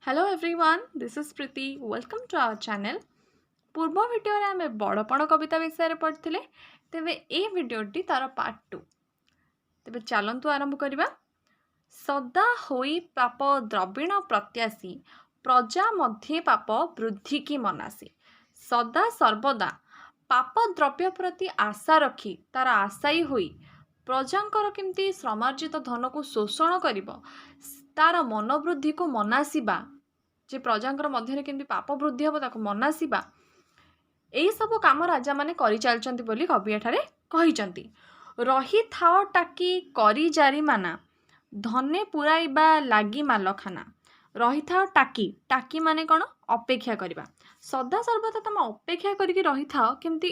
Hello everyone, this is Priti. Welcome to our channel. पूर्व video आम बड़पण कविता विषय पढ़ते तेरे ए भिडियोटी तार पार्ट 2। तेरे चलतु आरंभ करवा। सदा होई पाप द्रविण प्रत्याशी प्रजा मध्य पाप वृद्धि की मनासी। सदा सर्वदा पाप द्रव्य प्रति आशा रखी तार आशायी होई प्रजांकर केमती श्रमार्जित धन को शोषण करिबो तार मनोवृद्धि को मनासीबा जे प्रजांकर मध्य केमती पाप वृद्धि हम ताको मनासीबा एई सब काम राजा माने करि चलचंती बोली कवि एठारे कहिचंती। रही थाओ टाकी करी जारी माना धने पुराइबा लागी मालखाना। रही थाओ टाकी टाकी माने कौन अपेक्षा करिबा। सदा सर्वदा तुम अपेक्षा करिकी रही थाओ केमती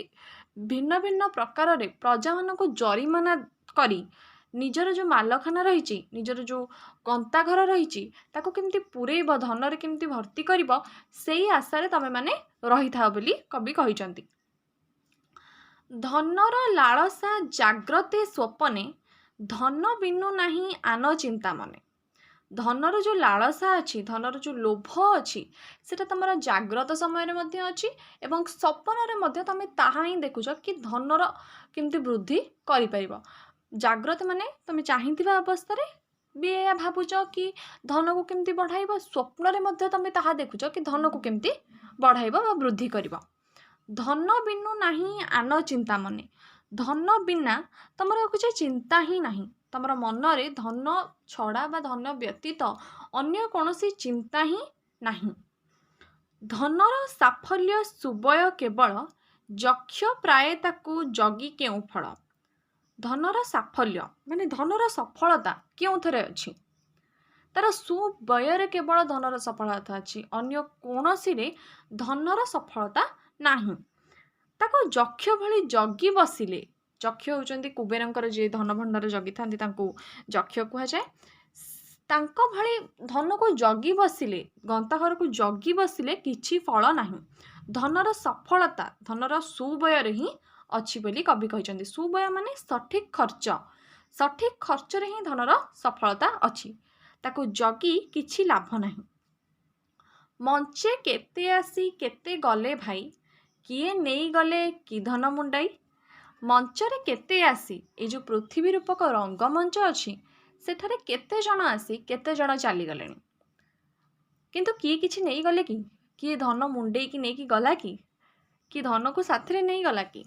भिन्न भिन्न प्रकार रे प्रजा मानको जरिमाना करी निजर जो मालखाना रही निजर जो गंताघर रही ताको केमती पुरेब धन रे केमती भर्ती करिबो सेई आशारे तमे माने रही थाओ बोली कवि कहिचंती। धनर लालसा जाग्रते स्वपने धन बिनु नाही आन चिंता मने। धनर जो लालसा अच्छी धनर जो लोभ अच्छी सेटा तुम जाग्रत समय अच्छी एवं सपन रे तमें ताहा ही देखुच कि धनर केमती वृद्धि करि परिबो। जाग्रत माने तुम चाहिथिबा अवस्था रे भी या भावुच कि धन को केमती बढ़ाइबो स्वप्न रे मध्य तुम ताहा देखुच कि धन को केमती बढ़ाइबो वा वृद्धि करिबो। धन बिनु नाही आन चिंता मने। धन बिना तुमर कुछ चिंता ही नहीं। तुमर मन रे धन छड़ा बा धन व्यतीत अन्य कोनोसी चिंता ही नहीं। धनर साफल्य सुबय केवल यक्ष प्राय ताकू जगी केउ फल। धनर साफल्य माने धनर सफलता केउ थरे अछि तार सुबयर केवल धनर सफलता अछि अन्य कोनोसी रे धनर सफलता नाही। ताको यक्ष भली जगी बसिले यक्ष होउचंती कुबेरंकर जे धन भंडार जगी थांती तांको यक्ष कुहा जाय। तांको भली धन को जगी बसिले गंताघर को जगी बसिले किछि फल नाही। धनर सफलता धनर सुबय रे ही अच्छी बोली कवि कहिचंती। सुबय माने सठिक खर्च रे ही धनर सफलता अच्छी ताको जगी किछि लाभ नाही। मंचे केते आसी केते गले भाई किए नहीं गले कि धन मुंडाई। मंचरे केते आसी ए जो पृथ्वी रूपक रंगमंच अच्छी सेठारे केते जन आसी केते जन चली गले किंतु किए किछि नहीं गले कि धन मुंडे की नहीं कि गला कि धन को साथरे नहीं गला कि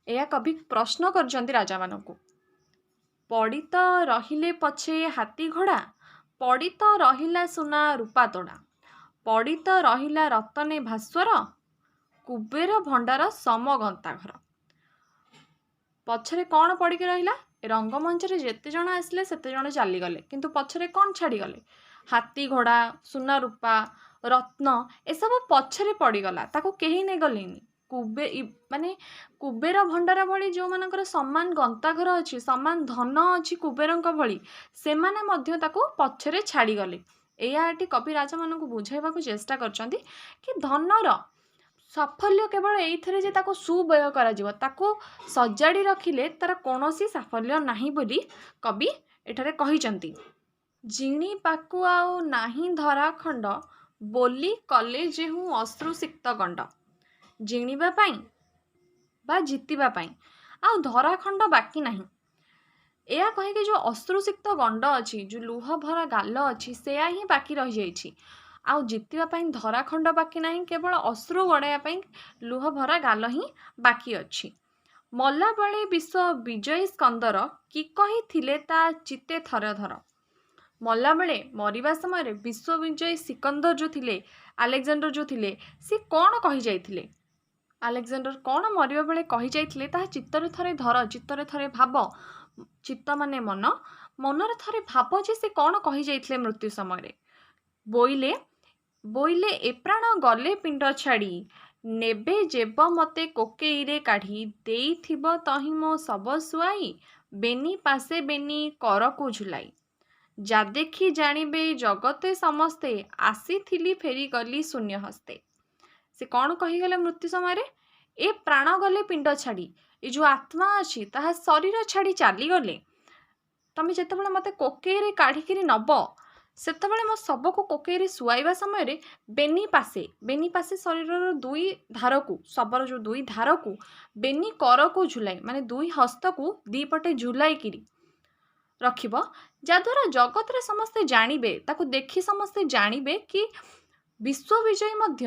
एया कवि प्रश्न करजंती राजा मानकु। पड़ी तो रहिले पछे हाथी घोड़ा पड़ी तो रहिला सुना रूपा तोड़ा पड़ी तो रहिला रतने भास्वर कुबेर भंडार सम गंताघर। पछरे कौन पड़ी के रहिला रंगमंच रे जेते जण आसले सेते जण चली गले किंतु पछरे कौन छाड़ी गले हाथी घोड़ा सुना रूपा रत्न ए सब पछरे पड़ी गला ताको केही नै गलेनी। माने कुबेर भंडार भली जो मानकर समान गंताघर अच्छी समान धन अच्छी कुबेरंक भली से माने मध्य ताको पछरे छाड़ी गले। एया एटी कवि राजा मानकु बुझाइबाकु चेष्टा करचंती कि धनर साफल्य केवल एइथरे जे ताको सुबय करा जिवो ताको सजाड़ी रखिले तार कोनोसी साफल्य नाही बोली कवि एठारे कहिचंती। जिणी पाकु आउ नाही धरा खंड बोली कले जेहु अश्रुसिक्त गंड। जिणीबा पाई बा जितिबा पाई आ धराखंड बाकी नहीं। एया कहे कि जो अश्रुसिक्त गंड अच्छी जो लुह भरा गाल अच्छी सेया ही बाकी रही जाइछि आ जितिबा पाई धराखंड बाकी नहीं केवल अश्रु गड़ाया पाई लुह भरा गाल ही बाकी अच्छी। मल्ला बेले विश्व विजयी स्कंदर कि कही थिले ता चिते थर धर। मल्ला बेले मरिबा समय विश्व विजयी सिकंदर जो थिले आलेक्जेंडर जो थिले सी कौन कही जाइथिले आलेक्जेंडर कौन मरिबा बेले कही जाइथिले ताहा चित्तरे थरे धर चित्तरे थरे भाव चित्त माने मन मनरे थरे भाव जे से कौन कही जाइथिले मृत्यु समय बोइले बोइले ए प्राण गले पिंड छाड़ी नेबे जेब मते कोकेईरे काढ़ी देइथिब तहि मो सब सुआई बेनी पासे बेनी कर को झुलाई। जा देखी जानिबे जगते समस्ते आसीथिली फेरी गली शून्य हस्ते। से कौन कहीगले मृत्यु समय ए प्राण गले पिंड छाड़ी ए जो आत्मा अच्छी ताहा शरीर छाड़ी चली गले तमें जिते मत कोकेरे काढ़िकी नब ସେତେବେଳେ ମୋ ଶବକୁ କୋକେଇରେ ଶୁଆଇବା ସମୟରେ ବେନି ପାଶେ ଶରୀରର ଦୁଇ ଧାରକୁ, ଶବର ଯେଉଁ ଦୁଇ ଧାରକୁ ବେନି କରକୁ ଝୁଲାଇ, ମାନେ ଦୁଇ ହସ୍ତକୁ ଦିପଟେ ଝୁଲାଇକିରି ରଖିବ, ଯାଦ୍ୱାରା ଜଗତରେ ସମସ୍ତେ ଜାଣିବେ, ତାକୁ ଦେଖି ସମସ୍ତେ ଜାଣିବେ କି ବିଶ୍ୱବିଜୟୀ ମଧ୍ୟ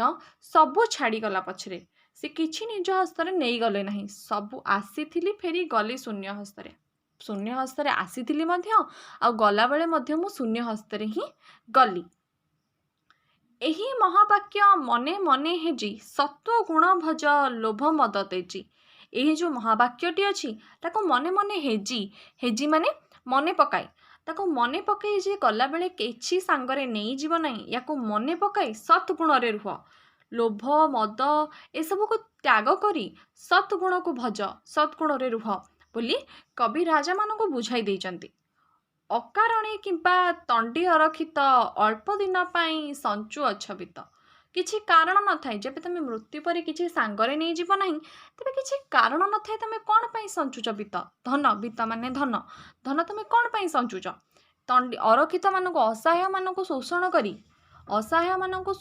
ସବୁ ଛାଡ଼ିଗଲା ପଛରେ, ସେ କିଛି ନିଜ ହସ୍ତରେ ନେଇଗଲେ ନାହିଁ, ସବୁ ଆସିଥିଲି ଫେରି ଗଲି ଶୂନ୍ୟ ହସ୍ତରେ ଆସିଥିଲି ମଧ୍ୟ, ଆଉ ଗଲାବେଳେ ମଧ୍ୟ ମୁଁ ଶୂନ୍ୟ ହସ୍ତରେ ହିଁ ଗଲି। ଏହି ମହାବାକ୍ୟ ମନେ ମନେ ହେଜି, ସତ୍ୱ ଗୁଣ ଭଜ ଲୋଭ ମଦ ତେଜି। ଏହି ଯେଉଁ ମହାବାକ୍ୟଟି ଅଛି ତାକୁ ମନେ ମନେ ହେଜି ମାନେ ମନେ ପକାଇ, ତାକୁ ମନେ ପକାଇ ଯେ ଗଲାବେଳେ କିଛି ସାଙ୍ଗରେ ନେଇଯିବ ନାହିଁ, ୟାକୁ ମନେ ପକାଇ ସତ୍ ଗୁଣରେ ରୁହ, ଲୋଭ ମଦ ଏସବୁକୁ ତ୍ୟାଗ କରି ସତ୍ ଗୁଣକୁ ଭଜ, ସତ୍ ଗୁଣରେ ରୁହ ବୋଲି କବି ରାଜାମାନଙ୍କୁ ବୁଝାଇ ଦେଇଛନ୍ତି। ଅକାରଣେ କିମ୍ବା ତଣ୍ଡି ଅରକ୍ଷିତ, ଅଳ୍ପ ଦିନ ପାଇଁ ସଞ୍ଚୁ ଅଛବିତ। କିଛି କାରଣ ନଥାଏ, ଯେବେ ତମେ ମୃତ୍ୟୁ ପରେ କିଛି ସାଙ୍ଗରେ ନେଇଯିବ ନାହିଁ, ତେବେ କିଛି କାରଣ ନଥାଏ ତମେ କ'ଣ ପାଇଁ ସଞ୍ଚୁଛ ବିତ, ଧନ, ବିତ ମାନେ ଧନ, ଧନ ତମେ କ'ଣ ପାଇଁ ସଞ୍ଚୁଛ? ଅରକ୍ଷିତମାନଙ୍କୁ, ଅସହାୟମାନଙ୍କୁ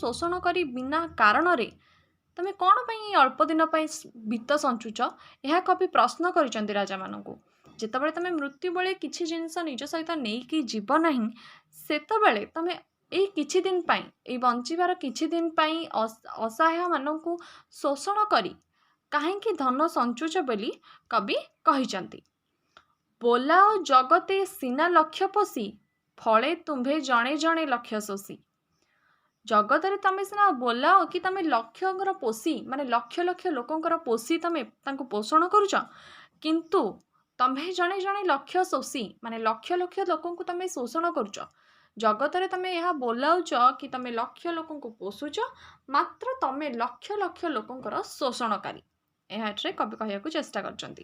ଶୋଷଣ କରି ବିନା କାରଣରେ ତମେ କ'ଣ ପାଇଁ ଅଳ୍ପ ଦିନ ପାଇଁ ବିତ୍ତ ସଞ୍ଚୁଛ? ଏହା କବି ପ୍ରଶ୍ନ କରିଛନ୍ତି ରାଜାମାନଙ୍କୁ। ଯେତେବେଳେ ତମେ ମୃତ୍ୟୁ ବେଳେ କିଛି ଜିନିଷ ନିଜ ସହିତ ନେଇକି ଯିବ ନାହିଁ, ସେତେବେଳେ ତମେ ଏଇ କିଛି ଦିନ ପାଇଁ, ଏଇ ବଞ୍ଚିବାର କିଛି ଦିନ ପାଇଁ ଅସହାୟମାନଙ୍କୁ ଶୋଷଣ କରି କାହିଁକି ଧନ ସଞ୍ଚୁଛ ବୋଲି କବି କହିଛନ୍ତି। ବୋଲାଓ ଜଗତେ ସିନା ଲକ୍ଷ୍ୟ ପୋଷି, ଫଳେ ତୁମ୍ଭେ ଜଣେ ଜଣେ ଲକ୍ଷ୍ୟ ଶୋଷି। ଜଗତରେ ତମେ ସିନା ବୋଲାଓ କି ତମେ ଲକ୍ଷ୍ୟଙ୍କର ପୋଷି, ମାନେ ଲକ୍ଷ ଲକ୍ଷ ଲୋକଙ୍କର ପୋଷି ତମେ ତାଙ୍କୁ ପୋଷଣ କରୁଛ, କିନ୍ତୁ ତମେ ଜଣେ ଜଣେ ଲକ୍ଷ୍ୟ ଶୋଷି, ମାନେ ଲକ୍ଷ ଲକ୍ଷ ଲୋକଙ୍କୁ ତମେ ଶୋଷଣ କରୁଛ। ଜଗତରେ ତମେ ଏହା ବୋଲାଉଛ କି ତମେ ଲକ୍ଷ ଲୋକଙ୍କୁ ପୋଷୁଛ, ମାତ୍ର ତମେ ଲକ୍ଷ ଲକ୍ଷ ଲୋକଙ୍କର ଶୋଷଣକାରୀ। ଏହା ଏଠାରେ କବି କହିବାକୁ ଚେଷ୍ଟା କରିଛନ୍ତି।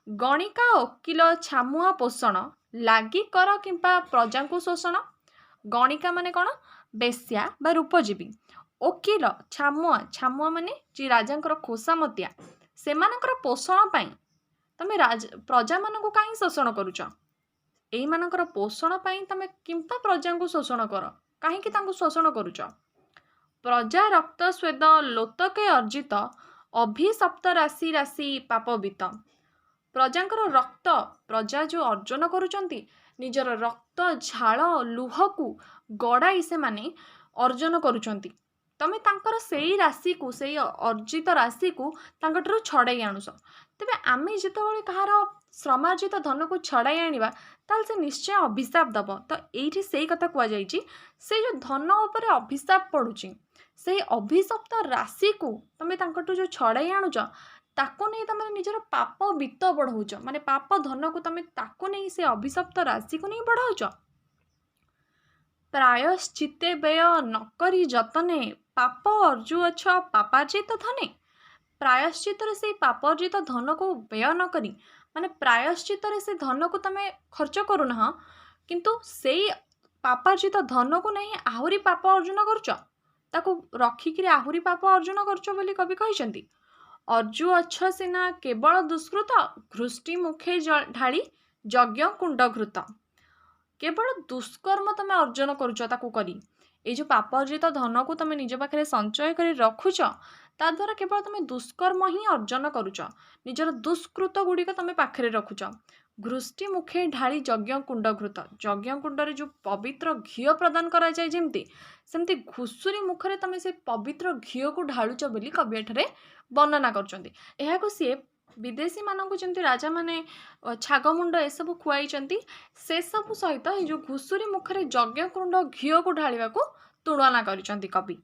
ଗଣିକା ଓକିଲ ଛାମୁଆ ପୋଷଣ, ଲାଗି କର କିମ୍ବା ପ୍ରଜାଙ୍କୁ ଶୋଷଣ। ଗଣିକା ମାନେ କ'ଣ? ବେଶ୍ୟା ବା ରୂପଜୀବୀ। ଓକିଲ, ଛାମୁଆ ମାନେ ଯିଏ ରାଜାଙ୍କର ଖୋସାମତିଆ, ସେମାନଙ୍କର ପୋଷଣ ପାଇଁ ତମେ ପ୍ରଜାମାନଙ୍କୁ କାହିଁ ଶୋଷଣ କରୁଛ? ଏଇମାନଙ୍କର ପୋଷଣ ପାଇଁ ତମେ କିମ୍ବା ପ୍ରଜାଙ୍କୁ ଶୋଷଣ କର, କାହିଁକି ତାଙ୍କୁ ଶୋଷଣ କରୁଛ? ପ୍ରଜା ରକ୍ତ ସ୍ୱେଦ ଲୋତକେ ଅର୍ଜିତ, ଅଭିଶପ୍ତ ରାଶି ରାଶି ପାପବିତ। ପ୍ରଜାଙ୍କର ରକ୍ତ, ପ୍ରଜା ଯେଉଁ ଅର୍ଜନ କରୁଛନ୍ତି, ନିଜର ରକ୍ତ ଝାଳ ଲୁହକୁ ଗଡ଼ାଇ ସେମାନେ ଅର୍ଜନ କରୁଛନ୍ତି, ତମେ ତାଙ୍କର ସେଇ ରାଶିକୁ, ସେଇ ଅର୍ଜିତ ରାଶିକୁ ତାଙ୍କଠାରୁ ଛଡ଼ାଇ ଆଣୁଛ। ତେବେ ଆମେ ଯେତେବେଳେ କାହାର ଶ୍ରମାର୍ଜିତ ଧନକୁ ଛଡ଼ାଇ ଆଣିବା, ତାହେଲେ ସେ ନିଶ୍ଚୟ ଅଭିଶାପ ଦେବ। ତ ଏଇଠି ସେଇ କଥା କୁହାଯାଇଛି, ସେ ଯେଉଁ ଧନ ଉପରେ ଅଭିଶାପ ପଡ଼ୁଛି, ସେଇ ଅଭିଶପ୍ତ ରାଶିକୁ ତମେ ତାଙ୍କଠୁ ଯେଉଁ ଛଡ଼ାଇ ଆଣୁଛ, ତାକୁ ନେଇ ତମେ ନିଜର ପାପ ବିତ୍ତ ବଢ଼ଉଛ, ମାନେ ପାପ ଧନକୁ ତମେ ତାକୁ ନେଇ ସେ ଅଭିଶପ୍ତ ରାଶିକୁ ନେଇ ବଢ଼ାଉଛ। ପ୍ରାୟଶ୍ଚିତ୍ତେ ବ୍ୟୟ ନକରି ଯତନେ, ପାପ ଅର୍ଜୁଅଛ ପାପାର୍ଜିତ ଧନେ। ପ୍ରାୟଶ୍ଚିତରେ ସେଇ ପାପାର୍ଜିତ ଧନକୁ ବ୍ୟୟ ନ କରି, ମାନେ ପ୍ରାୟଶ୍ଚିତରେ ସେ ଧନକୁ ତମେ ଖର୍ଚ୍ଚ କରୁନାହ, କିନ୍ତୁ ସେଇ ପାପାର୍ଜିତ ଧନକୁ ନେଇ ଆହୁରି ପାପ ଅର୍ଜନ କରୁଛ, ତାକୁ ରଖିକିରି ଆହୁରି ପାପ ଅର୍ଜନ କରୁଛ ବୋଲି କବି କହିଛନ୍ତି। ଅର୍ଜୁଅଛ ସିନା କେବଳ ଦୁଷ୍କୃତ, ଘୃଷ୍ଟି ମୁଖେ ଢାଳି ଯଜ୍ଞ କୁଣ୍ଡ ଘୃତ। କେବଳ ଦୁଷ୍କର୍ମ ତମେ ଅର୍ଜନ କରୁଛ ତାକୁ କରି। ଏଇ ଯେଉଁ ପାପ ଅର୍ଜିତ ଧନକୁ ତମେ ନିଜ ପାଖରେ ସଞ୍ଚୟ କରି ରଖୁଛ, ତାଦ୍ୱାରା କେବଳ ତମେ ଦୁଷ୍କର୍ମ ହିଁ ଅର୍ଜନ କରୁଛ, ନିଜର ଦୁଷ୍କୃତ ଗୁଡ଼ିକ ତମେ ପାଖରେ ରଖୁଛ। ଘୃଷ୍ଟି ମୁଖେ ଢାଳି ଯଜ୍ଞ କୁଣ୍ଡ ଘୃତ। ଯଜ୍ଞ କୁଣ୍ଡରେ ଯେଉଁ ପବିତ୍ର ଘିଅ ପ୍ରଦାନ କରାଯାଏ, ସେମିତି ଘୁଷୁରୀ ମୁଖରେ ତମେ ସେ ପବିତ୍ର ଘିଅକୁ ଢାଳୁଛ ବୋଲି କବି ଏଠାରେ ବର୍ଣ୍ଣନା କରୁଛନ୍ତି। ଏହାକୁ ସିଏ ବିଦେଶୀମାନଙ୍କୁ ଯେମିତି ରାଜାମାନେ ଛାଗମୁଣ୍ଡ ଏସବୁ ଖୁଆଇଛନ୍ତି, ସେସବୁ ସହିତ ଏଇ ଯେଉଁ ଘୁଷୁରୀ ମୁଖରେ ଯଜ୍ଞ କୁଣ୍ଡ ଘିଅକୁ ଢାଳିବାକୁ ତୁଳନା କରିଛନ୍ତି କବି।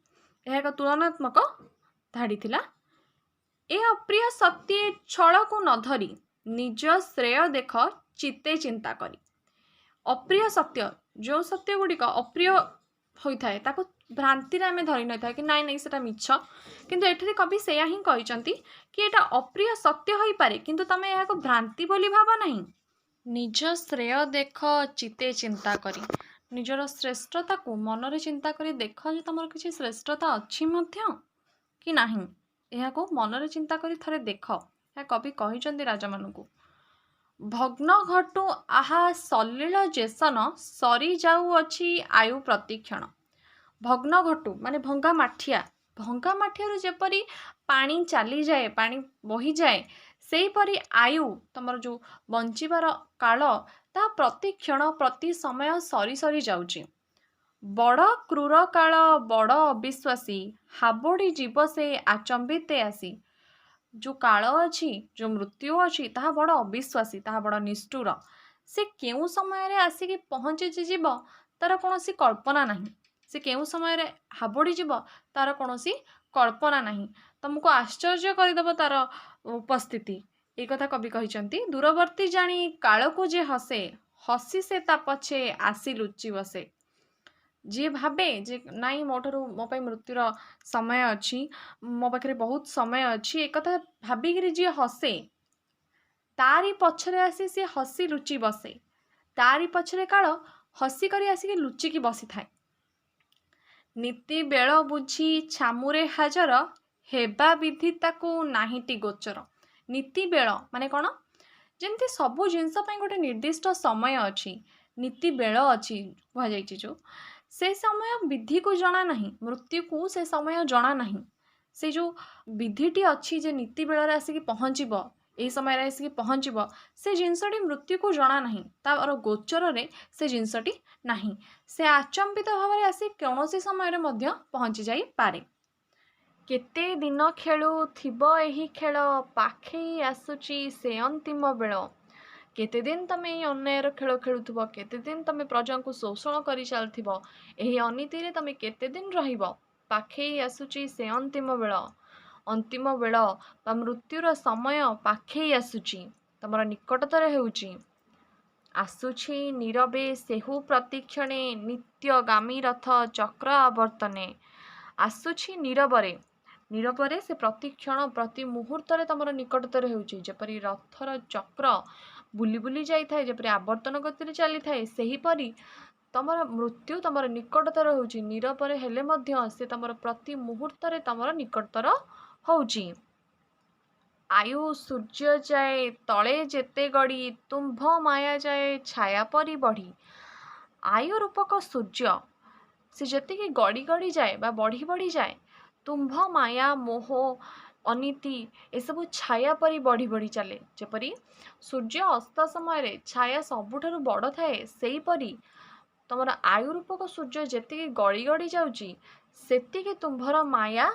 ଏହା ଏକ ତୁଳନାତ୍ମକ ଧାଡ଼ି ଥିଲା। ଏ ଅପ୍ରିୟ ସତ୍ୟ ଛଳକୁ ନ ଧରି, ନିଜ ଶ୍ରେୟ ଦେଖ ଚିତ୍ତେ ଚିନ୍ତା କରି। ଅପ୍ରିୟ ସତ୍ୟ, ଯେଉଁ ସତ୍ୟ ଗୁଡ଼ିକ ଅପ୍ରିୟ ହୋଇଥାଏ, ତାକୁ ଭ୍ରାନ୍ତିରେ ଆମେ ଧରି ନଥାଏ କି ନାଇଁ ସେଟା ମିଛ, କିନ୍ତୁ ଏଠାରେ କବି ସେୟା ହିଁ କହିଛନ୍ତି କି ଏଟା ଅପ୍ରିୟ ସତ୍ୟ ହୋଇପାରେ, କିନ୍ତୁ ତମେ ଏହାକୁ ଭ୍ରାନ୍ତି ବୋଲି ଭାବ ନାହିଁ। ନିଜ ଶ୍ରେୟ ଦେଖ ଚିତ୍ତେ ଚିନ୍ତା କରି, ନିଜର ଶ୍ରେଷ୍ଠତାକୁ ମନରେ ଚିନ୍ତା କରି ଦେଖ ଯେ ତମର କିଛି ଶ୍ରେଷ୍ଠତା ଅଛି ମଧ୍ୟ କି ନାହିଁ, ଏହାକୁ ମନରେ ଚିନ୍ତା କରି ଥରେ ଦେଖ। ଏହା କବି କହିଛନ୍ତି ରାଜାମାନଙ୍କୁ। ଭଗ୍ନ ଘଟୁ ଆହା ସଲିଳ ଯେସନ ସରି ଯାଉଅଛି ଆୟୁ ପ୍ରତିକ୍ଷଣ। ଭଗ୍ନ ଘଟୁ ମାନେ ଭଙ୍ଗା ମାଠିଆ, ଭଙ୍ଗା ମାଠିଆରୁ ଯେପରି ପାଣି ଚାଲିଯାଏ, ପାଣି ବହିଯାଏ, ସେହିପରି ଆୟୁ ତମର ଯେଉଁ ବଞ୍ଚିବାର କାଳ ତାହା ପ୍ରତି କ୍ଷଣ ପ୍ରତି ସମୟ ସରି ସରି ଯାଉଛି। ବଡ଼ କ୍ରୂର କାଳ ବଡ଼ ଅବିଶ୍ୱାସୀ, ହାବୁଡ଼ି ଯିବ ସେ ଆଚମ୍ବିତେ ଆସି। ଯେଉଁ କାଳ ଅଛି, ଯେଉଁ ମୃତ୍ୟୁ ଅଛି, ତାହା ବଡ଼ ଅବିଶ୍ୱାସୀ, ତାହା ବଡ଼ ନିଷ୍ଠୁର। ସେ କେଉଁ ସମୟରେ ଆସିକି ପହଞ୍ଚିଛି ଯିବ ତାର କୌଣସି କଳ୍ପନା ନାହିଁ। ସେ କେଉଁ ସମୟରେ ହାବୁଡ଼ି ଯିବ ତାର କୌଣସି କଳ୍ପନା ନାହିଁ। ତମକୁ ଆଶ୍ଚର୍ଯ୍ୟ କରିଦେବ ତାର ଉପସ୍ଥିତି। এই କଥା କବି କହିଛନ୍ତି, ଦୂରବର୍ତ୍ତୀ ଜାଣି କାଳକୁ ଯେ ହସେ, ହସି ସେ ତା ପଛେ ଆସି ଲୁଚି ବସେ। ଯିଏ ଭାବେ ଯେ ନାଇଁ ମୋ ପାଇଁ ମୃତ୍ୟୁର ସମୟ ଅଛି, ମୋ ପାଖରେ ବହୁତ ସମୟ ଅଛି, ଏକଥା ଭାବିକିରି ଯିଏ ହସେ, ତାରି ପଛରେ ଆସି ସିଏ ହସି ଲୁଚି ବସେ। ତାରି ପଛରେ କାଳ ହସି କରି ଆସିକି ଲୁଚିକି ବସିଥାଏ। ନୀତି ବେଳ ବୁଝି ଛାମୁରେ ହାଜର, ହେବା ବିଧି ତାକୁ ନାହିଁଟି ଗୋଚର। ନୀତି ବେଳ ମାନେ କ'ଣ? ଯେମିତି ସବୁ ଜିନିଷ ପାଇଁ ଗୋଟେ ନିର୍ଦ୍ଦିଷ୍ଟ ସମୟ ଅଛି, ନୀତି ବେଳ ଅଛି କୁହାଯାଇଛି ଯେଉଁ, ସେ ସମୟ ବିଧିକୁ ଜଣା ନାହିଁ, ମୃତ୍ୟୁକୁ ସେ ସମୟ ଜଣା ନାହିଁ। ସେ ଯେଉଁ ବିଧିଟି ଅଛି ଯେ ନୀତି ବେଳରେ ଆସିକି ପହଞ୍ଚିବ, ଏହି ସମୟରେ ଆସିକି ପହଞ୍ଚିବ, ସେ ଜିନିଷଟି ମୃତ୍ୟୁକୁ ଜଣା ନାହିଁ, ତାର ଗୋଚରରେ ସେ ଜିନିଷଟି ନାହିଁ। ସେ ଆଚମ୍ବିତ ଭାବରେ ଆସି କୌଣସି ସମୟରେ ମଧ୍ୟ ପହଞ୍ଚି ଯାଇପାରେ। କେତେ ଦିନ ଖେଳୁଥିବ ଏହି ଖେଳ, ପାଖେଇ ଆସୁଛି ସେ ଅନ୍ତିମ ବେଳ। କେତେ ଦିନ ତମେ ଏହି ଅନ୍ୟାୟର ଖେଳ ଖେଳୁଥିବ, କେତେ ଦିନ ତମେ ପ୍ରଜାଙ୍କୁ ଶୋଷଣ କରି ଚାଲିଥିବ, ଏହି ଅନୀତିରେ ତମେ କେତେ ଦିନ ରହିବ। ପାଖେଇ ଆସୁଛି ସେ ଅନ୍ତିମ ବେଳ। ଅନ୍ତିମ ବେଳ ବା ମୃତ୍ୟୁର ସମୟ ପାଖେଇ ଆସୁଛି, ତମର ନିକଟତର ହେଉଛି। ଆସୁଛି ନୀରବେ ସେହୁ ପ୍ରତିକ୍ଷଣେ, ନିତ୍ୟଗାମୀ ରଥ ଚକ୍ର ଆବର୍ତ୍ତନେ। ଆସୁଛି ନୀରବରେ, ନୀରବରେ ସେ ପ୍ରତି କ୍ଷଣ ପ୍ରତି ମୁହୂର୍ତ୍ତରେ ତମର ନିକଟତର ହେଉଛି। ଯେପରି ରଥର ଚକ୍ର ବୁଲି ବୁଲି ଯାଇଥାଏ, ଯେପରି ଆବର୍ତ୍ତନ ଗତିରେ ଚାଲିଥାଏ, ସେହିପରି ତମର ମୃତ୍ୟୁ ତମର ନିକଟତର ହେଉଛି। ନୀରବରେ ହେଲେ ମଧ୍ୟ ସେ ତମର ପ୍ରତି ମୁହୂର୍ତ୍ତରେ ତମର ନିକଟତର ହେଉଛି। ଆୟୁ ସୂର୍ଯ୍ୟ ଯାଏ ତଳେ ଯେତେ ଗଡ଼ି, ତୁମ୍ଭ ମାୟା ଯାଏ ଛାୟା ପରି ବଢ଼ି। ଆୟୁ ରୂପକ ସୂର୍ଯ୍ୟ ସେ ଯେତିକି ଗଡ଼ି ଗଡ଼ି ଯାଏ ବା ବଢ଼ି ବଢ଼ି ଯାଏ, ତୁମ୍ଭ ମାୟା ମୋହ ଅନୀତି ଏସବୁ ଛାୟା ପରି ବଢ଼ି ବଢ଼ି ଚାଲେ। ଯେପରି ସୂର୍ଯ୍ୟ ଅସ୍ତ ସମୟରେ ଛାୟା ସବୁଠାରୁ ବଡ଼ ଥାଏ, ସେହିପରି ତମର ଆୟୁ ରୂପକ ସୂର୍ଯ୍ୟ ଯେତିକି ଗଡ଼ି ଗଡ଼ି ଯାଉଛି, ସେତିକି ତୁମ୍ଭର ମାୟା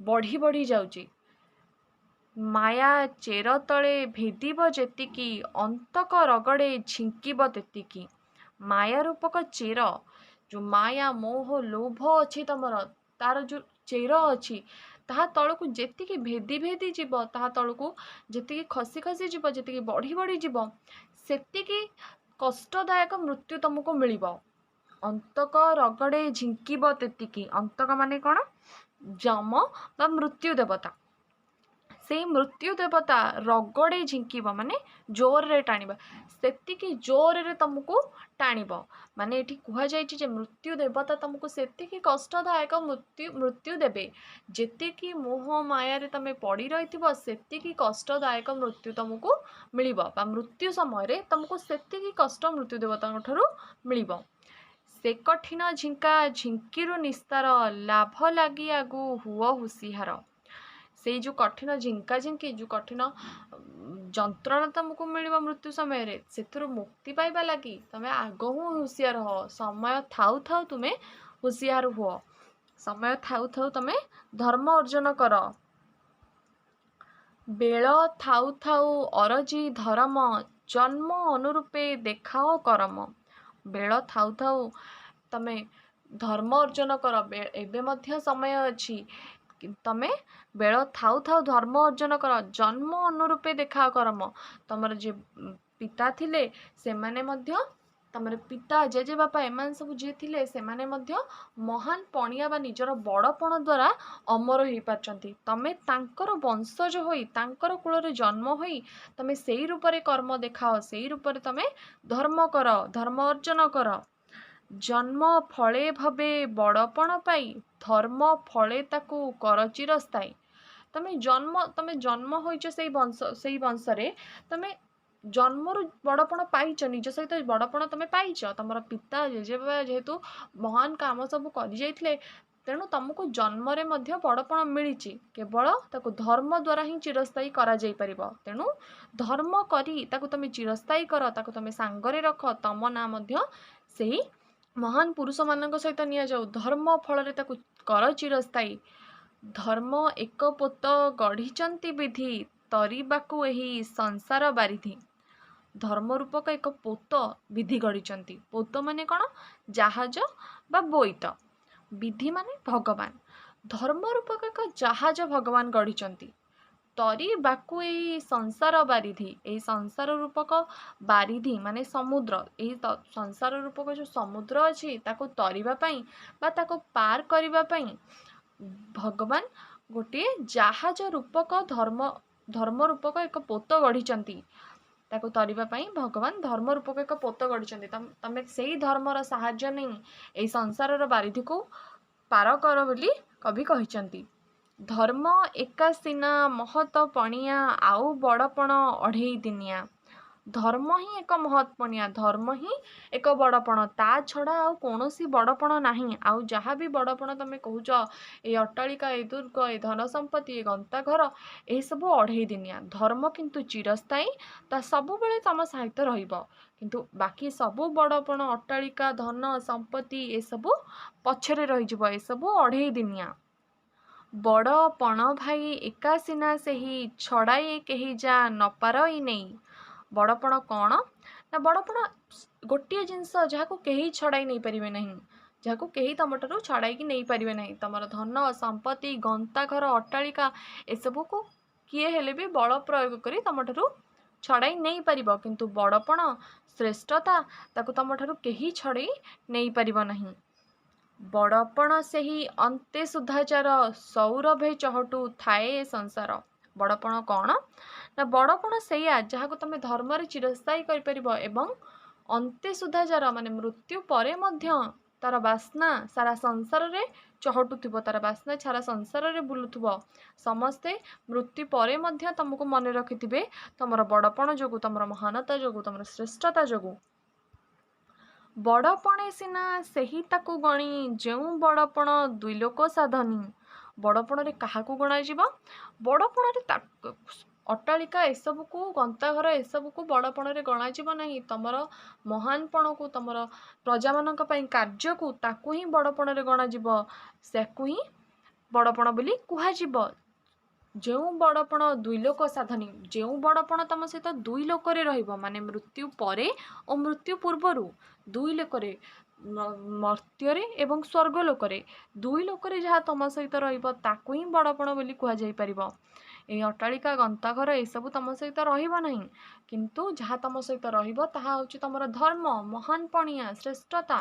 ବଢ଼ି ବଢ଼ି ଯାଉଛି। ମାୟା ଚେର ତଳେ ଭେଦିବ ଯେତିକି, ଅନ୍ତକ ରଗଡ଼େ ଝିଙ୍କିବ ତେତିକି। ମାୟା ରୂପକ ଚେର, ଯେଉଁ ମାୟା ମୋହ ଲୋଭ ଅଛି ତମର, ତାର ଯେଉଁ ଚେର ଅଛି, ତାହା ତଳକୁ ଯେତିକି ଭେଦି ଭେଦି ଯିବ, ତାହା ତଳକୁ ଯେତିକି ଖସି ଖସି ଯିବ, ଯେତିକି ବଢ଼ି ବଢ଼ି ଯିବ, ସେତିକି କଷ୍ଟଦାୟକ ମୃତ୍ୟୁ ତମକୁ ମିଳିବ। ଅନ୍ତକ ରଗଡ଼େ ଝିଙ୍କିବ ତେତିକି। ଅନ୍ତକ ମାନେ କ'ଣ? ଯମ ବା ମୃତ୍ୟୁ ଦେବତା। ସେଇ ମୃତ୍ୟୁ ଦେବତା ରଗଡ଼େ ଝିଙ୍କିବ ମାନେ ଜୋରରେ ଟାଣିବା, ସେତିକି ଜୋରରେ ତମକୁ ଟାଣିବ। ମାନେ ଏଠି କୁହାଯାଇଛି ଯେ ମୃତ୍ୟୁ ଦେବତା ତମକୁ ସେତିକି କଷ୍ଟଦାୟକ ମୃତ୍ୟୁ ଦେବେ, ଯେତିକି ମୋହ ମାୟାରେ ତମେ ପଡ଼ି ରହିଥିବ, ସେତିକି କଷ୍ଟଦାୟକ ମୃତ୍ୟୁ ତମକୁ ମିଳିବ, ବା ମୃତ୍ୟୁ ସମୟରେ ତମକୁ ସେତିକି କଷ୍ଟ ମୃତ୍ୟୁ ଦେବତାଙ୍କ ଠାରୁ ମିଳିବ। ସେ କଠିନ ଝିଙ୍କା ଝିଙ୍କିରୁ ନିସ୍ତାର, ଲାଭ ଲାଗି ଆଗୁ ହୁଅ ହୁସିହାର। ସେଇ ଯେଉଁ କଠିନ ଝିଙ୍କା ଝିଙ୍କି, ଯେଉଁ କଠିନ ଯନ୍ତ୍ରଣା ତମକୁ ମିଳିବ ମୃତ୍ୟୁ ସମୟରେ, ସେଥିରୁ ମୁକ୍ତି ପାଇବା ଲାଗି ତମେ ଆଗ ହିଁ ହୁସିଆର ହୁଅ। ସମୟ ଥାଉ ଥାଉ ତୁମେ ହୁସିଆର ହୁଅ। ସମୟ ଥାଉ ଥାଉ ତମେ ଧର୍ମ ଅର୍ଜନ କର। ବେଳ ଥାଉ ଥାଉ ଅରଜି ଧରମ, ଜନ୍ମ ଅନୁରୂପେ ଦେଖାଅ କରମ। ବେଳ ଥାଉ ଥାଉ ତମେ ଧର୍ମ ଅର୍ଜନ କର। ଏବେ ମଧ୍ୟ ସମୟ ଅଛି, ତମେ ବେଳ ଥାଉ ଥାଉ ଧର୍ମ ଅର୍ଜନ କର, ଜନ୍ମ ଅନୁରୂପେ ଦେଖାଅ କରମ। ତମର ଯିଏ ପିତା ଥିଲେ ସେମାନେ ମଧ୍ୟ, ତମର ପିତା ଜେଜେବାପା ଏମାନେ ସବୁ ଯିଏ ଥିଲେ, ସେମାନେ ମଧ୍ୟ ମହାନ ପଣିଆ ବା ନିଜର ବଡ଼ପଣ ଦ୍ୱାରା ଅମର ହେଇପାରିଛନ୍ତି। ତମେ ତାଙ୍କର ବଂଶଜ ହୋଇ, ତାଙ୍କର କୂଳରେ ଜନ୍ମ ହୋଇ ତମେ ସେଇ ରୂପରେ କର୍ମ ଦେଖାଅ, ସେଇ ରୂପରେ ତମେ ଧର୍ମ କର, ଧର୍ମ ଅର୍ଜନ କର। ଜନ୍ମ ଫଳେ ଭବେ ବଡ଼ପଣ ପାଇ, ଧର୍ମ ଫଳେ ତାକୁ କର ଚିରସ୍ଥାୟୀ। ତମେ ଜନ୍ମ ହୋଇଛ ସେଇ ବଂଶରେ, ତମେ जन्मରୁ ବଡ଼ପଣ ପାଇଛ, ନିଜ ସହିତ ବଡ଼ପଣ ତମେ ପାଇଛ। ତମର ପିତା ଜେଜେବାପା ଯେହେତୁ ମହାନ କାମ ସବୁ କରିଯାଇଥିଲେ, ତେଣୁ ତମକୁ ଜନ୍ମରେ ମଧ୍ୟ ବଡ଼ପଣ ମିଳିଛି। କେବଳ ତାକୁ ଧର୍ମ ଦ୍ୱାରା ହିଁ ଚିରସ୍ଥାୟୀ କରାଯାଇପାରିବ। ତେଣୁ ଧର୍ମ କରି ତାକୁ ତମେ ଚିରସ୍ଥାୟୀ କର, ତାକୁ ତମେ ସାଙ୍ଗରେ ରଖ। ତମ ନାଁ ମଧ୍ୟ ସେହି ମହାନ ପୁରୁଷମାନଙ୍କ ସହିତ ନିଆଯାଉ। ଧର୍ମ ଫଳରେ ତାକୁ କର ଚିରସ୍ଥାୟୀ। ଧର୍ମ ଏକ ପୋତ ଗଢ଼ିଛନ୍ତି ବିଧି, ତରିବାକୁ ଏହି ସଂସାର ବାରିଧି। ଧର୍ମ ରୂପକ ଏକ ପୋତ ବିଧି ଗଢ଼ିଛନ୍ତି। ପୋତ ମାନେ କ'ଣ? ଜାହାଜ ବା ବୋଇତ। ବିଧି ମାନେ ଭଗବାନ। ଧର୍ମ ରୂପକ ଏକ ଜାହାଜ ଭଗବାନ ଗଢ଼ିଛନ୍ତି। ତରିବାକୁ ଏହି ସଂସାର ବାରିଧି। ଏହି ସଂସାର ରୂପକ ବାରିଧି ମାନେ ସମୁଦ୍ର। ଏହି ସଂସାର ରୂପକ ଯେଉଁ ସମୁଦ୍ର ଅଛି, ତାକୁ ତରିବା ପାଇଁ ବା ତାକୁ ପାର କରିବା ପାଇଁ ଭଗବାନ ଗୋଟିଏ ଜାହାଜ ରୂପକ ଧର୍ମ ରୂପକ ଏକ ପୋତ ଗଢ଼ିଛନ୍ତି। ତାକୁ ତରିବା ପାଇଁ ଭଗବାନ ଧର୍ମ ରୂପକ ଏକ ପୋତ ଗଢ଼ିଛନ୍ତି। ତମେ ସେଇ ଧର୍ମର ସାହାଯ୍ୟ ନେଇ ଏହି ସଂସାରର ବାରିଧିକୁ ପାର କର ବୋଲି କବି କହିଛନ୍ତି। ଧର୍ମ ଏକା ସିନା ମହତ ପଣିଆ, ଆଉ ବଡ଼ପଣ ଅଢ଼େଇ ଦିନିଆ। ଧର୍ମ ହିଁ ଏକ ମହତ୍ପଣିଆ, ଧର୍ମ ହିଁ ଏକ ବଡ଼ପଣ। ତା ଛଡ଼ା ଆଉ କୌଣସି ବଡ଼ପଣ ନାହିଁ। ଆଉ ଯାହା ବି ବଡ଼ପଣ ତମେ କହୁଛ, ଏଇ ଅଟ୍ଟାଳିକା, ଏଇ ଦୁର୍ଗ, ଏଇ ଧନ ସମ୍ପତ୍ତି, ଏ ଗନ୍ତାଘର, ଏହିସବୁ ଅଢ଼େଇ ଦିନିଆ। ଧର୍ମ କିନ୍ତୁ ଚିରସ୍ଥାୟୀ, ତା ସବୁବେଳେ ତମ ସହିତ ରହିବ। କିନ୍ତୁ ବାକି ସବୁ ବଡ଼ପଣ, ଅଟ୍ଟାଳିକା, ଧନ ସମ୍ପତ୍ତି ଏସବୁ ପଛରେ ରହିଯିବ। ଏସବୁ ଅଢ଼େଇ ଦିନିଆ। ବଡ଼ ପଣ ଭାଇ ଏକା ସିନା ସେହି, ଛଡ଼ାଇ କେହି ଯା ନପାରଇ ନେଇ। ବଡ଼ପଣ କ'ଣ? ନା ବଡ଼ପଣ ଗୋଟିଏ ଜିନିଷ ଯାହାକୁ କେହି ଛଡ଼ାଇ ନେଇପାରିବେ ନାହିଁ, ଯାହାକୁ କେହି ତମଠାରୁ ଛଡ଼ାଇକି ନେଇପାରିବେ ନାହିଁ। ତମର ଧନ ସମ୍ପତ୍ତି, ଗନ୍ତାଘର, ଅଟ୍ଟାଳିକା ଏସବୁକୁ କିଏ ହେଲେ ବି ବଳ ପ୍ରୟୋଗ କରି ତମଠାରୁ ଛଡ଼ାଇ ନେଇପାରିବ। କିନ୍ତୁ ବଡ଼ପଣ, ଶ୍ରେଷ୍ଠତା, ତାକୁ ତମଠାରୁ କେହି ଛଡ଼ାଇ ନେଇପାରିବ ନାହିଁ। ବଡ଼ପଣ ସେହି ଅନ୍ତେ ସୁଧାଚାର, ସୌରଭେ ଚହଟୁ ଥାଏ ଏ ସଂସାର। ବଡ଼ପଣ କ'ଣ? ନା ବଡ଼ପଣ ସେଇଆ ଯାହାକୁ ତମେ ଧର୍ମରେ ଚିରସ୍ଥାୟୀ କରିପାରିବ ଏବଂ ଅନ୍ତେ ସୁଧାଚାର ମାନେ ମୃତ୍ୟୁ ପରେ ମଧ୍ୟ ତାର ବାସ୍ନା ସାରା ସଂସାରରେ ଚହଟୁଥିବ, ତାର ବାସ୍ନା ସାରା ସଂସାରରେ ବୁଲୁଥିବ। ସମସ୍ତେ ମୃତ୍ୟୁ ପରେ ମଧ୍ୟ ତମକୁ ମନେ ରଖିଥିବେ ତମର ବଡ଼ପଣ ଯୋଗୁଁ, ତମର ମହାନତା ଯୋଗୁଁ, ତମର ଶ୍ରେଷ୍ଠତା ଯୋଗୁଁ। ବଡ଼ପଣେ ସିନା ସେହି ତାକୁ ଗଣି, ଯେଉଁ ବଡ଼ପଣ ଦୁଇଲୋକ ସାଧନି। ବଡ଼ପଣରେ କାହାକୁ ଗଣାଯିବ? ବଡ଼ପଣରେ ଅଟ୍ଟାଳିକା ଏସବୁକୁ, ଗନ୍ତାଘର ଏସବୁକୁ ବଡ଼ପଣରେ ଗଣାଯିବ ନାହିଁ। ତମର ମହାନପଣକୁ, ତମର ପ୍ରଜାମାନଙ୍କ ପାଇଁ କାର୍ଯ୍ୟକୁ, ତାକୁ ହିଁ ବଡ଼ପଣରେ ଗଣାଯିବ। ତାକୁ ହିଁ ବଡ଼ପଣ ବୋଲି କୁହାଯିବ। ଯେଉଁ ବଡ଼ପଣ ଦୁଇଲୋକ ସାଧନି। ଯେଉଁ ବଡ଼ପଣ ତମ ସହିତ ଦୁଇ ଲୋକରେ ରହିବ, ମାନେ ମୃତ୍ୟୁ ପରେ ଓ ମୃତ୍ୟୁ ପୂର୍ବରୁ ଦୁଇ ଲୋକରେ, ମର୍ତ୍ତ୍ୟରେ ଏବଂ ସ୍ୱର୍ଗ ଲୋକରେ, ଦୁଇ ଲୋକରେ ଯାହା ତମ ସହିତ ରହିବ ତାକୁ ହିଁ ବଡ଼ପଣ ବୋଲି କୁହାଯାଇପାରିବ। ଏହି ଅଟ୍ଟାଳିକା, ଗନ୍ତାଘର ଏସବୁ ତମ ସହିତ ରହିବ ନାହିଁ। କିନ୍ତୁ ଯାହା ତମ ସହିତ ରହିବ ତାହା ହେଉଛି ତମର ଧର୍ମ, ମହାନପଣିଆ, ଶ୍ରେଷ୍ଠତା।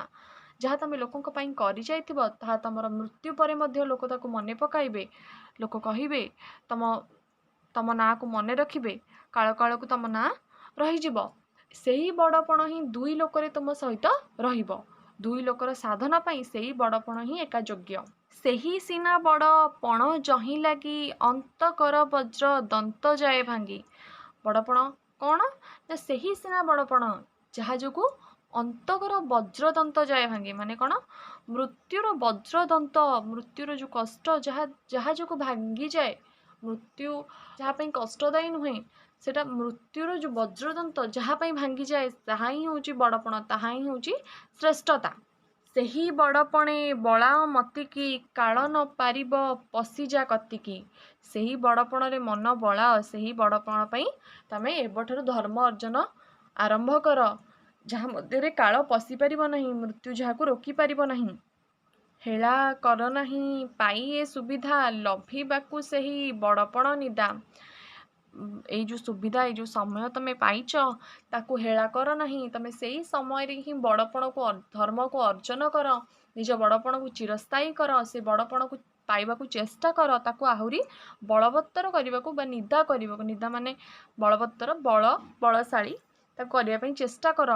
ଯାହା ତମେ ଲୋକଙ୍କ ପାଇଁ କରିଯାଇଥିବ, ତାହା ତମର ମୃତ୍ୟୁ ପରେ ମଧ୍ୟ ଲୋକ ତାକୁ ମନେ ପକାଇବେ। ଲୋକ କହିବେ, ତମ ନାଁକୁ ମନେ ରଖିବେ। କାଳ କାଳକୁ ତମ ନାଁ ରହିଯିବ। ସେହି ବଡ଼ପଣ ହିଁ ଦୁଇ ଲୋକରେ ତୁମ ସହିତ ରହିବ। ଦୁଇ ଲୋକର ସାଧନ ପାଇଁ ସେହି ବଡ଼ପଣ ହିଁ ଏକା ଯୋଗ୍ୟ। ସେହି ସିନା ବଡ଼ ପଣ ଯହିଁ ଲାଗି, ଅନ୍ତ କର ବଜ୍ର ଦନ୍ତ ଯାଏ ଭାଙ୍ଗି। ବଡ଼ପଣ କ'ଣ? ନା ସେହି ସିନା ବଡ଼ପଣ ଯାହା ଯୋଗୁଁ ଅନ୍ତକର ବଜ୍ରଦନ୍ତ ଯାଏ ଭାଙ୍ଗି। ମାନେ କ'ଣ? ମୃତ୍ୟୁର ବଜ୍ରଦନ୍ତ, ମୃତ୍ୟୁର ଯେଉଁ କଷ୍ଟ ଯାହା ଯୋଗୁଁ ଭାଙ୍ଗିଯାଏ, ମୃତ୍ୟୁ ଯାହା ପାଇଁ କଷ୍ଟଦାୟୀ ନୁହେଁ, ସେଟା ମୃତ୍ୟୁର ଯେଉଁ ବଜ୍ରଦନ୍ତ ଯାହା ପାଇଁ ଭାଙ୍ଗିଯାଏ, ତାହା ହିଁ ହେଉଛି ବଡ଼ପଣ, ତାହା ହିଁ ହେଉଛି ଶ୍ରେଷ୍ଠତା। ସେହି ବଡ଼ପଣେ ବଳାଅ ମତିକି, କାଳ ନ ପାରିବ ପଶିଯା କତିକି। ସେହି ବଡ଼ପଣରେ ମନ ବଳାଅ। ସେହି ବଡ଼ପଣ ପାଇଁ ତମେ ଏବେଠାରୁ ଧର୍ମ ଅର୍ଜନ ଆରମ୍ଭ କର, ଯାହା ମଧ୍ୟରେ କାଳ ପଶିପାରିବ ନାହିଁ, ମୃତ୍ୟୁ ଯାହାକୁ ରୋକିପାରିବ ନାହିଁ। ହେଳା କର ନାହିଁ ପାଇ ଏ ସୁବିଧା, ଲଭିବାକୁ ସେହି ବଡ଼ପଣ ନିଦା। ଏଇ ଯେଉଁ ସୁବିଧା, ଏଇ ଯେଉଁ ସମୟ ତମେ ପାଇଛ, ତାକୁ ହେଳା କର ନାହିଁ। ତମେ ସେଇ ସମୟରେ ହିଁ ବଡ଼ପଣକୁ, ଧର୍ମକୁ ଅର୍ଜନ କର। ନିଜ ବଡ଼ପଣକୁ ଚିରସ୍ଥାୟୀ କର। ସେ ବଡ଼ପଣକୁ ପାଇବାକୁ ଚେଷ୍ଟା କର। ତାକୁ ଆହୁରି ବଳବତ୍ତର କରିବାକୁ ବା ନିଦା କରିବାକୁ, ନିଦା ମାନେ ବଳବତ୍ତର, ବଳଶାଳୀ, ତାକୁ କରିବା ପାଇଁ ଚେଷ୍ଟା କର।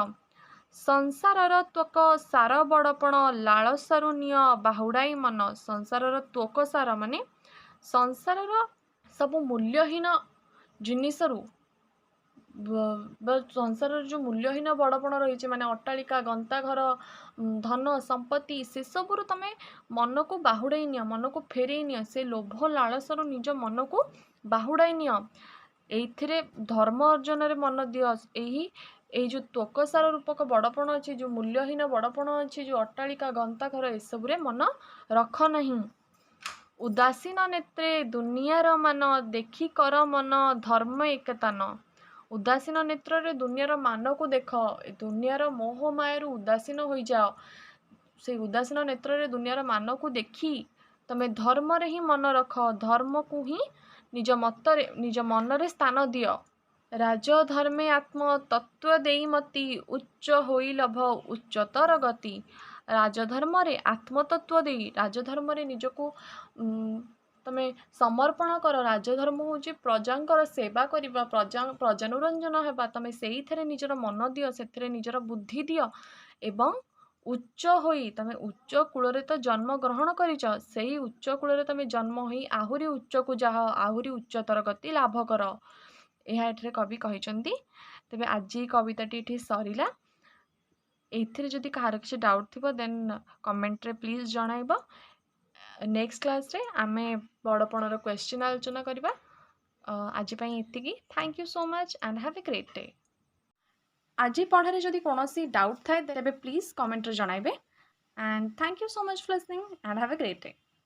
ସଂସାରର ତ୍ୱକ ସାର ବଡ଼ପଣ, ଲାଳସାରୁ ନିଅ ବାହୁଡ଼ାଇ ମନ। ସଂସାରର ତ୍ୱକ ସାର ମାନେ ସଂସାରର ସବୁ ମୂଲ୍ୟହୀନ ଜିନିଷରୁ ସଂସାରର ଯେଉଁ ମୂଲ୍ୟହୀନ ବଡ଼ପଣ ରହିଛି ମାନେ ଅଟ୍ଟାଳିକା ଗନ୍ତାଘର ଧନ ସମ୍ପତ୍ତି ସେସବୁରୁ ତମେ ମନକୁ ବାହୁଡ଼ାଇ ନିଅ, ମନକୁ ଫେରେଇ ନିଅ, ସେ ଲୋଭ ଲାଳସରୁ ନିଜ ମନକୁ ବାହୁଡ଼ାଇ ନିଅ। ଏଇଥିରେ ଧର୍ମ ଅର୍ଜନରେ ମନ ଦିଅ। ଏଇ ଯେଉଁ ତ୍ୱକସାର ରୂପକ ବଡ଼ପଣ ଅଛି, ଯେଉଁ ମୂଲ୍ୟହୀନ ବଡ଼ପଣ ଅଛି, ଯେଉଁ ଅଟ୍ଟାଳିକା ଗନ୍ତାଘର ଏସବୁରେ ମନ ରଖ ନାହିଁ। ଉଦାସୀନ ନେତ୍ରେ ଦୁନିଆର ମାନ, ଦେଖି କର ମନ ଧର୍ମ ଏକତାନ। ଉଦାସୀନ ନେତ୍ରରେ ଦୁନିଆର ମାନକୁ ଦେଖ, ଏ ଦୁନିଆର ମୋହ ମାୟାରୁ ଉଦାସୀନ ହୋଇଯାଅ। ସେଇ ଉଦାସୀନ ନେତ୍ରରେ ଦୁନିଆର ମାନକୁ ଦେଖି ତମେ ଧର୍ମରେ ହିଁ ମନ ରଖ, ଧର୍ମକୁ ହିଁ ନିଜ ମନରେ ସ୍ଥାନ ଦିଅ। ରାଜଧର୍ମେ ଆତ୍ମ ତତ୍ତ୍ୱ ଦେଇ ମତି, ଉଚ୍ଚ ହୋଇ ଲଭ ଉଚ୍ଚତର ଗତି। ରାଜଧର୍ମରେ ଆତ୍ମତତ୍ତ୍ୱ ଦେଇ, ରାଜଧର୍ମରେ ନିଜକୁ ତମେ ସମର୍ପଣ କର। ରାଜଧର୍ମ ହେଉଛି ପ୍ରଜାଙ୍କର ସେବା କରିବା, ପ୍ରଜାନୁରଞ୍ଜନ ହେବା। ତମେ ସେଇଥିରେ ନିଜର ମନ ଦିଅ, ସେଥିରେ ନିଜର ବୁଦ୍ଧି ଦିଅ ଏବଂ ଉଚ୍ଚ ହୋଇ, ତମେ ଉଚ୍ଚ କୂଳରେ ତ ଜନ୍ମ ଗ୍ରହଣ କରିଛ, ସେଇ ଉଚ୍ଚ କୂଳରେ ତମେ ଜନ୍ମ ହୋଇ ଆହୁରି ଉଚ୍ଚକୁ ଯାଅ, ଆହୁରି ଉଚ୍ଚତର ଗତି ଲାଭ କର। ଏହା ଏଠାରେ କବି କହିଛନ୍ତି। ତେବେ ଆଜି କବିତାଟି ଏଠି ସରିଲା। ଏଇଥିରେ ଯଦି କାହାର କିଛି ଡାଉଟ୍ ଥିବ ଦେନ୍ କମେଣ୍ଟରେ ପ୍ଲିଜ୍ ଜଣାଇବ। ନେକ୍ସଟ କ୍ଲାସ୍ରେ ଆମେ ବଡ଼ପଣର କ୍ୱେଶ୍ଚିନ୍ ଆଲୋଚନା କରିବା। ଆଜି ପାଇଁ ଏତିକି। Thank you so much and have a great day. ଆଜି ପଢ଼ାରେ ଯଦି କୌଣସି ଡାଉଟ୍ ଥାଏ ତେବେ ପ୍ଲିଜ୍ କମେଣ୍ଟରେ ଜଣାଇବେ। And thank you so much for listening and have a great day.